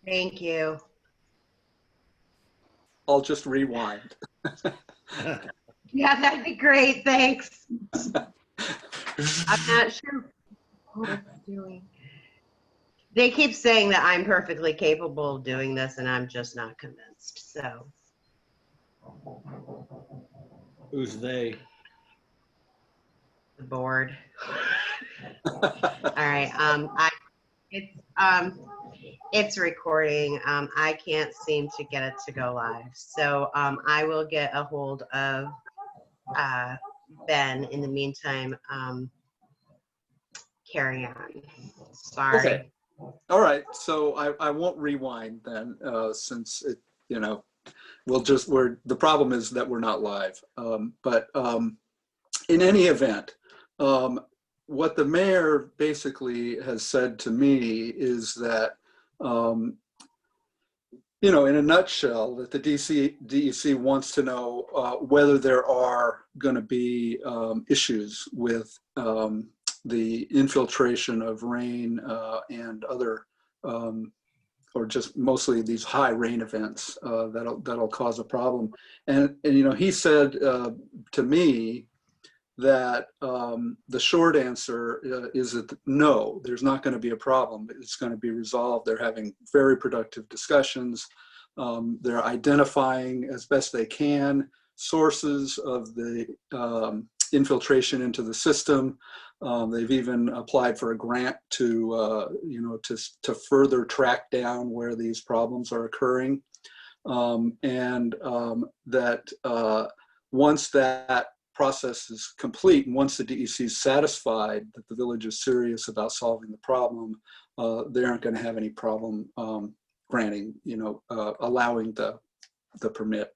Thank you. I'll just rewind. Yeah, that'd be great. Thanks. I'm not sure what it's doing. They keep saying that I'm perfectly capable of doing this, and I'm just not convinced. So, Who's they? the board. All right. It's recording. I can't seem to get it to go live. So, I will get a hold of Ben. In the meantime, carry on. Sorry. Okay. All right. So I won't rewind then, since it, the problem is that we're not live. But in any event, what the mayor basically has said to me is that, in a nutshell, that the DEC wants to know whether there are going to be issues with the infiltration of rain and other, or just mostly these high rain events that'll cause a problem. And he said to me that the short answer is that no, there's not going to be a problem. It's going to be resolved. They're having very productive discussions. They're identifying as best they can sources of the infiltration into the system. They've even applied for a grant to further track down where these problems are occurring, that once that process is complete, and once the DEC is satisfied that the village is serious about solving the problem, they aren't going to have any problem granting, allowing the permit.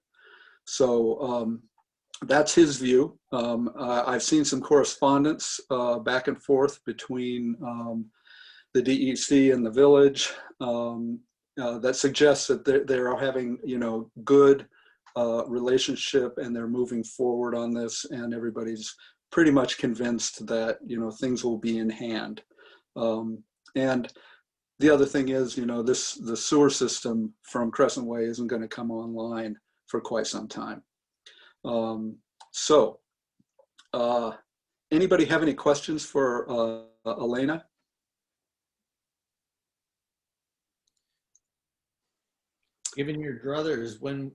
So that's his view. I've seen some correspondence back and forth between the DEC and the village that suggests that they're having, good relationship, and they're moving forward on this, and everybody's pretty much convinced that, things will be in hand. And the other thing is, the sewer system from Crescent Way isn't going to come online for quite some time. Anybody have any questions for Elena? Given your druthers, when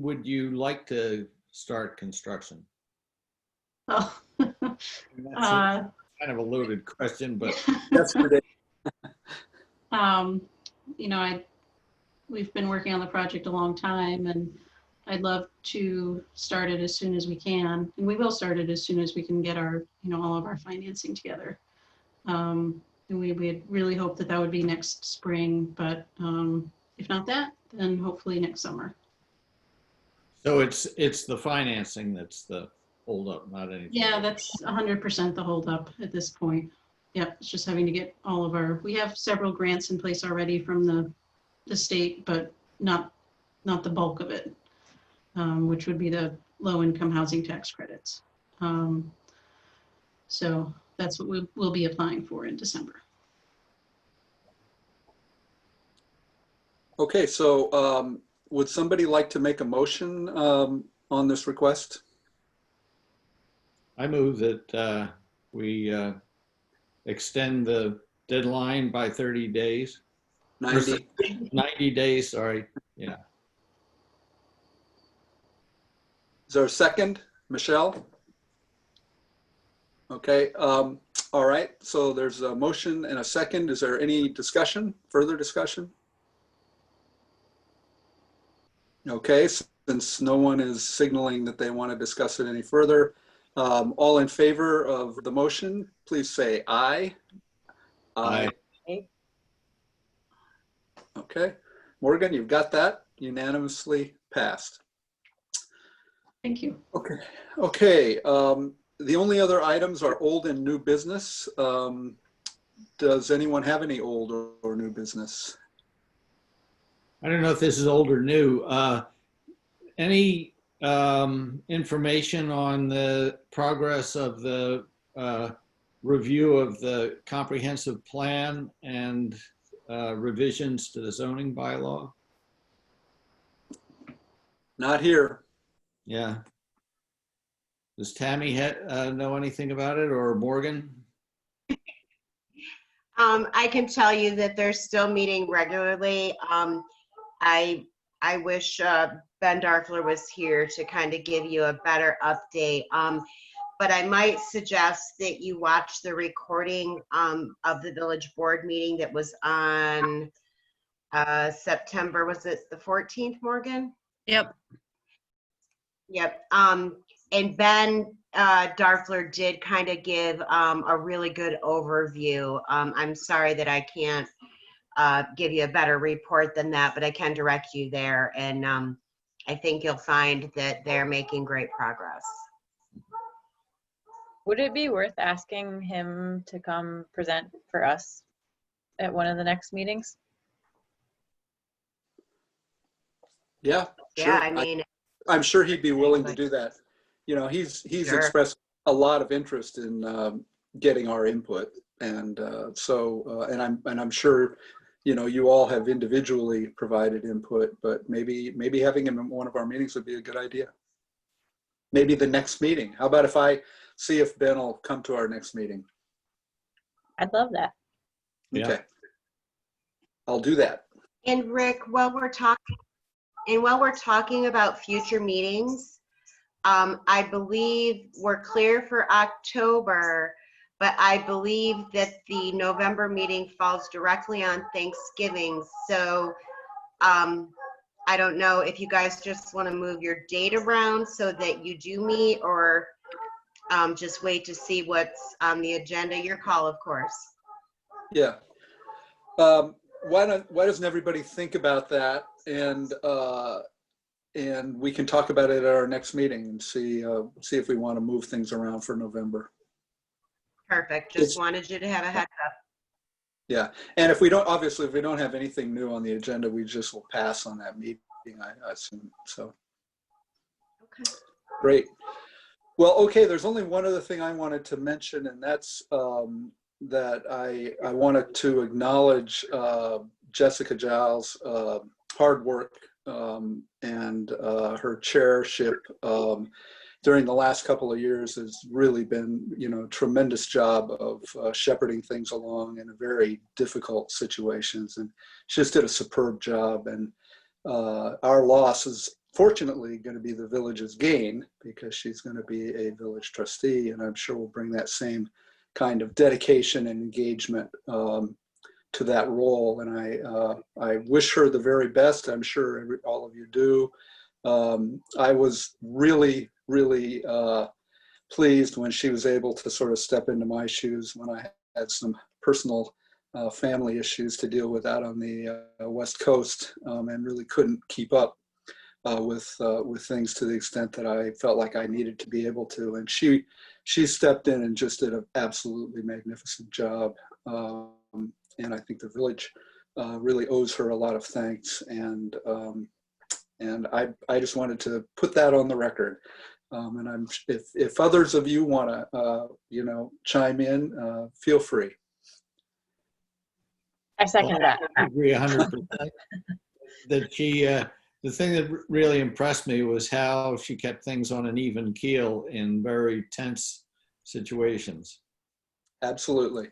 would you like to start construction? Oh. That's kind of a loaded question, but Yesterday. We've been working on the project a long time, and I'd love to start it as soon as we can, and we will start it as soon as we can get our, all of our financing together. And we really hope that would be next spring, but if not that, then hopefully next summer. So it's the financing that's the holdup, not anything. Yeah, that's 100% the holdup at this point. Yeah, it's just having to get all of we have several grants in place already from the state, but not the bulk of it, which would be the low-income housing tax credits. So that's what we'll be applying for in December. Okay, so would somebody like to make a motion on this request? I move that we extend the deadline by 30 days. 90. 90 days, sorry. Yeah. Is there a second? Michelle? Okay, all right, so there's a motion and a second. Is there any discussion, further discussion? Okay, since no one is signaling that they want to discuss it any further, all in favor of the motion, please say aye. Aye. Okay, Morgan, you've got that unanimously passed. Thank you. Okay. The only other items are old and new business. Does anyone have any old or new business? I don't know if this is old or new. Any information on the progress of the review of the comprehensive plan and revisions to the zoning bylaw? Not here. Yeah. Does Tammy know anything about it, or Morgan? I can tell you that they're still meeting regularly. I wish Ben Darfler was here to kind of give you a better update. But I might suggest that you watch the recording of the village board meeting that was on September, was it the 14th, Morgan? Yep. Yep. And Ben Darfler did kind of give a really good overview. I'm sorry that I can't give you a better report than that, but I can direct you there. And I think you'll find that they're making great progress. Would it be worth asking him to come present for us at one of the next meetings? Yeah, sure. Yeah, I mean, I'm sure he'd be willing to do that. You know, he's Sure. expressed a lot of interest in getting our input, and and I'm sure, you know, you all have individually provided input, but maybe having him in one of our meetings would be a good idea. Maybe the next meeting. How about if I see if Ben will come to our next meeting? I'd love that. Yeah. Okay, I'll do that. and Rick, while we're talking about future meetings, I believe we're clear for October, but I believe that the November meeting falls directly on Thanksgiving. So I don't know if you guys just want to move your date around so that you do meet, or just wait to see what's on the agenda. Your call, of course. Yeah. Why doesn't everybody think about that, and we can talk about it at our next meeting and see if we want to move things around for November. Perfect. Just wanted you to have a heads up. Yeah, and if we don't have anything new on the agenda, we just will pass on that meeting, I assume. So, Okay. great. Well, okay, there's only one other thing I wanted to mention, and that's that I wanted to acknowledge Jessica Giles' hard work and her chairship during the last couple of years has really been, you know, a tremendous job of shepherding things along in a very difficult situations, and she just did a superb job. And our loss is fortunately going to be the village's gain, because she's going to be a village trustee, and I'm sure we'll bring that same kind of dedication and engagement to that role. And I wish her the very best. I'm sure all of you do. I was really pleased when she was able to sort of step into my shoes when I had some personal family issues to deal with out on the West Coast, and really couldn't keep up with things to the extent that I felt like I needed to be able to. And she stepped in and just did an absolutely magnificent job. And I think the village really owes her a lot of thanks. And I just wanted to put that on the record. And if others of you want to, you know, chime in, feel free. I second that. I agree 100%. That the thing that really impressed me was how she kept things on an even keel in very tense situations. Absolutely.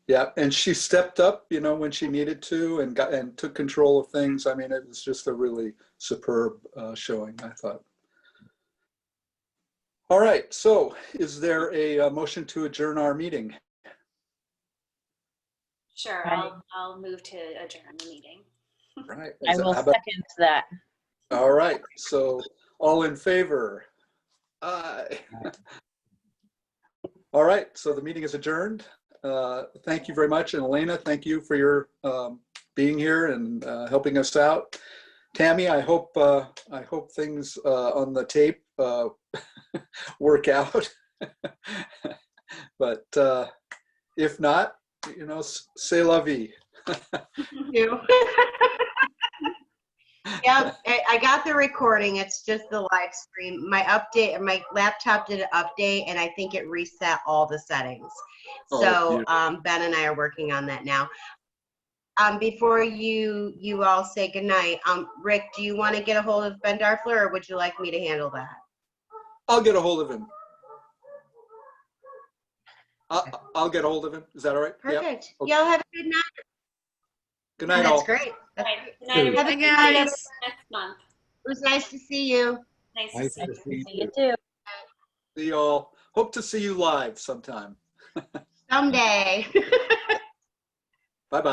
Yeah, and she stepped up, you know, when she needed to, and took control of things. I mean, it was just a really superb showing, I thought. All right, so is there a motion to adjourn our meeting? Sure, I'll move to adjourn the meeting. Right. I will second that. All right, so all in favor? Aye. All right, so the meeting is adjourned. Thank you very much. And Elena, thank you for your being here and helping us out. Tammy, I hope things on the tape work out. But if not, you know, c'est la vie. You. Yep, I got the recording. It's just the live stream. My laptop did an update, and I think it reset all the settings. Oh, So beautiful. Ben and I are working on that now. before you all say goodnight, Rick, do you want to get a hold of Ben Darfler, or would you like me to handle that? I'll get a hold of him. I'll get a hold of him. Is that all right? Yep. Perfect. Okay. Y'all have a good night. Good night, all. That's great. All right, good night, everybody. Have a See good you night. next month. It was nice to see you. Nice to Nice see to you. see See you too. See y'all. Hope to see you live sometime. Someday. Bye-bye.